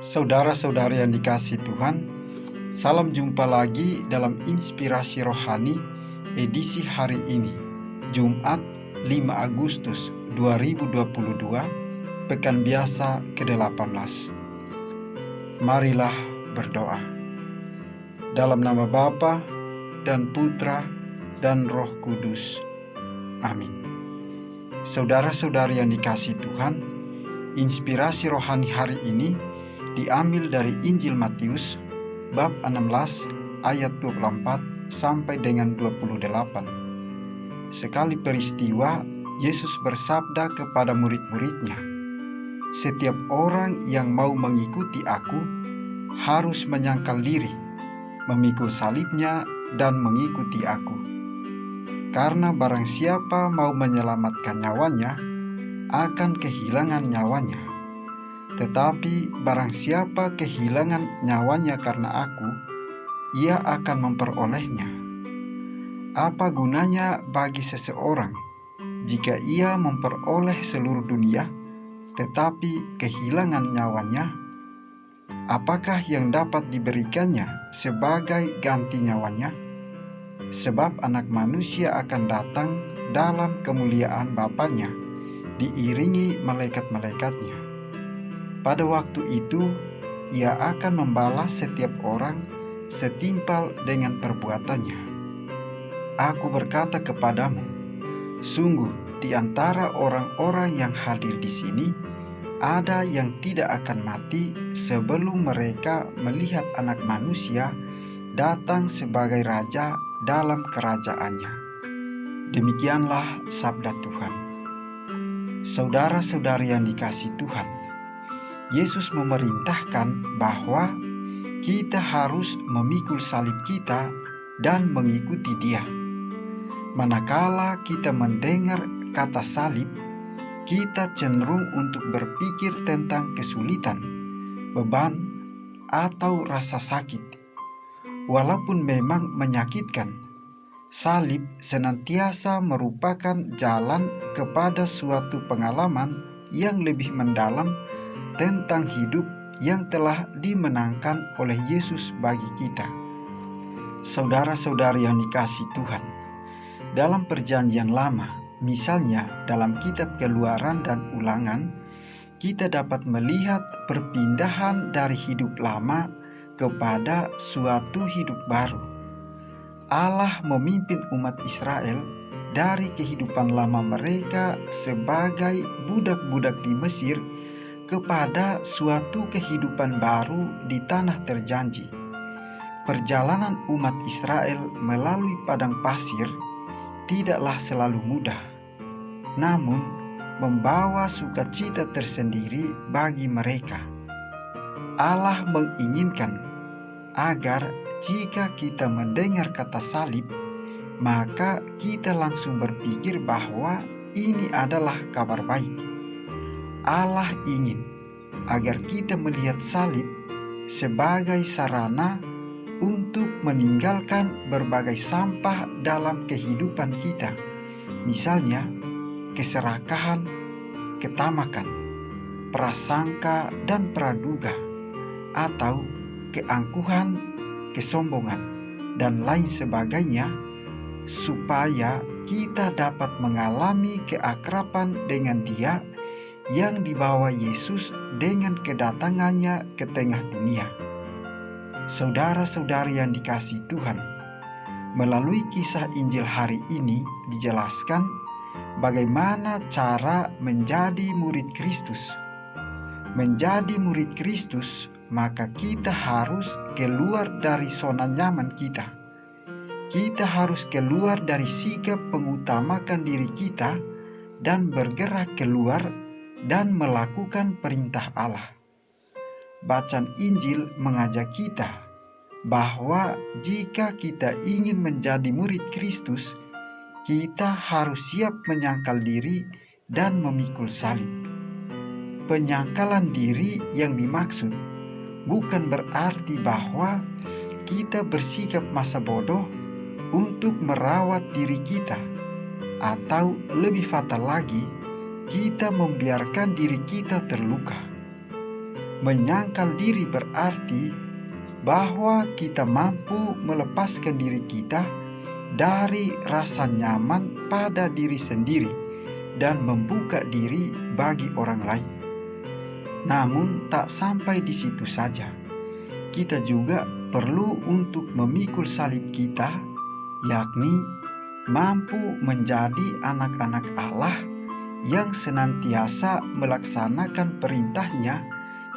Saudara-saudari yang dikasihi Tuhan, salam jumpa lagi dalam Inspirasi Rohani edisi hari ini, Jumat 5 Agustus 2022, Pekan Biasa ke-18. Marilah berdoa. Dalam nama Bapa dan Putra dan Roh Kudus. Amin. Saudara-saudari yang dikasihi Tuhan, inspirasi rohani hari ini diambil dari Injil Matius bab 16 ayat 24 sampai dengan 28. Sekali peristiwa, Yesus bersabda kepada murid-muridnya, "Setiap orang yang mau mengikuti aku harus menyangkal diri, memikul salibnya dan mengikuti aku. Karena barang siapa mau menyelamatkan nyawanya, akan kehilangan nyawanya. Tetapi barang siapa kehilangan nyawanya karena aku, ia akan memperolehnya. Apa gunanya bagi seseorang jika ia memperoleh seluruh dunia, tetapi kehilangan nyawanya? Apakah yang dapat diberikannya sebagai ganti nyawanya? Sebab Anak Manusia akan datang dalam kemuliaan Bapanya, diiringi malaikat-malaikatnya. Pada waktu itu, ia akan membalas setiap orang setimpal dengan perbuatannya. Aku berkata kepadamu, sungguh di antara orang-orang yang hadir di sini, ada yang tidak akan mati sebelum mereka melihat Anak Manusia datang sebagai Raja dalam kerajaannya." Demikianlah sabda Tuhan. Saudara-saudari yang dikasihi Tuhan, Yesus memerintahkan bahwa kita harus memikul salib kita dan mengikuti Dia. Manakala kita mendengar kata salib, kita cenderung untuk berpikir tentang kesulitan, beban, atau rasa sakit. Walaupun memang menyakitkan, salib senantiasa merupakan jalan kepada suatu pengalaman yang lebih mendalam tentang hidup yang telah dimenangkan oleh Yesus bagi kita. Saudara-saudari yang dikasihi Tuhan, dalam Perjanjian Lama, misalnya dalam kitab Keluaran dan Ulangan, kita dapat melihat perpindahan dari hidup lama kepada suatu hidup baru. Allah memimpin umat Israel dari kehidupan lama mereka sebagai budak-budak di Mesir kepada suatu kehidupan baru di tanah terjanji. Perjalanan umat Israel melalui padang pasir tidaklah selalu mudah, namun membawa sukacita tersendiri bagi mereka. Allah menginginkan agar jika kita mendengar kata salib, maka kita langsung berpikir bahwa ini adalah kabar baik. Allah ingin agar kita melihat salib sebagai sarana untuk meninggalkan berbagai sampah dalam kehidupan kita, misalnya keserakahan, ketamakan, prasangka dan praduga, atau keangkuhan, kesombongan, dan lain sebagainya, supaya kita dapat mengalami keakraban dengan Dia yang dibawa Yesus dengan kedatangannya ke tengah dunia. Saudara-saudari yang dikasihi Tuhan, melalui kisah Injil hari ini dijelaskan bagaimana cara menjadi murid Kristus. Menjadi murid Kristus, maka kita harus keluar dari zona nyaman kita. Kita harus keluar dari sikap mengutamakan diri kita dan bergerak keluar dan melakukan perintah Allah. Bacaan Injil mengajak kita bahwa jika kita ingin menjadi murid Kristus, kita harus siap menyangkal diri dan memikul salib. Penyangkalan diri yang dimaksud bukan berarti bahwa kita bersikap masa bodoh untuk merawat diri kita, atau lebih fatal lagi, kita membiarkan diri kita terluka. Menyangkal diri berarti bahwa kita mampu melepaskan diri kita dari rasa nyaman pada diri sendiri dan membuka diri bagi orang lain. Namun tak sampai di situ saja. Kita juga perlu untuk memikul salib kita, yakni mampu menjadi anak-anak Allah yang senantiasa melaksanakan perintah-Nya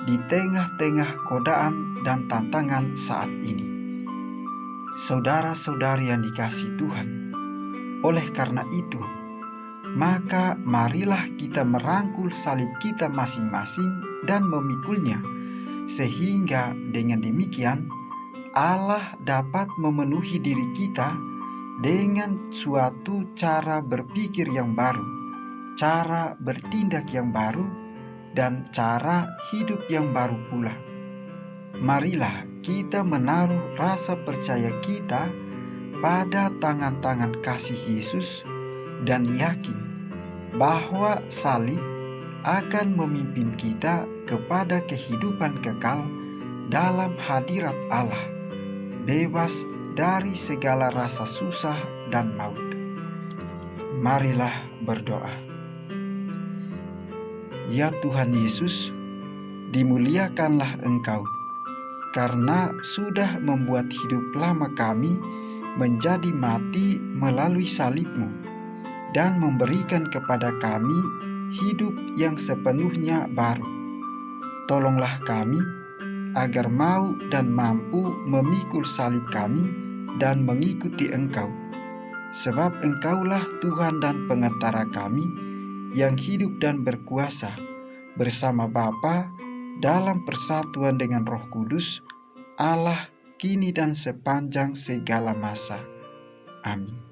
di tengah-tengah godaan dan tantangan saat ini. Saudara-saudari yang dikasihi Tuhan, oleh karena itu, maka marilah kita merangkul salib kita masing-masing dan memikulnya, sehingga dengan demikian Allah dapat memenuhi diri kita dengan suatu cara berpikir yang baru, cara bertindak yang baru, dan cara hidup yang baru pula. Marilah kita menaruh rasa percaya kita pada tangan-tangan kasih Yesus dan yakin bahwa salib akan memimpin kita kepada kehidupan kekal dalam hadirat Allah, bebas dari segala rasa susah dan maut. Marilah berdoa. Ya Tuhan Yesus, dimuliakanlah Engkau, karena sudah membuat hidup lama kami menjadi mati melalui salib-Mu, dan memberikan kepada kami hidup yang sepenuhnya baru. Tolonglah kami agar mau dan mampu memikul salib kami dan mengikuti Engkau, sebab Engkaulah Tuhan dan Pengantara kami yang hidup dan berkuasa bersama Bapa dalam persatuan dengan Roh Kudus, Allah kini dan sepanjang segala masa. Amin.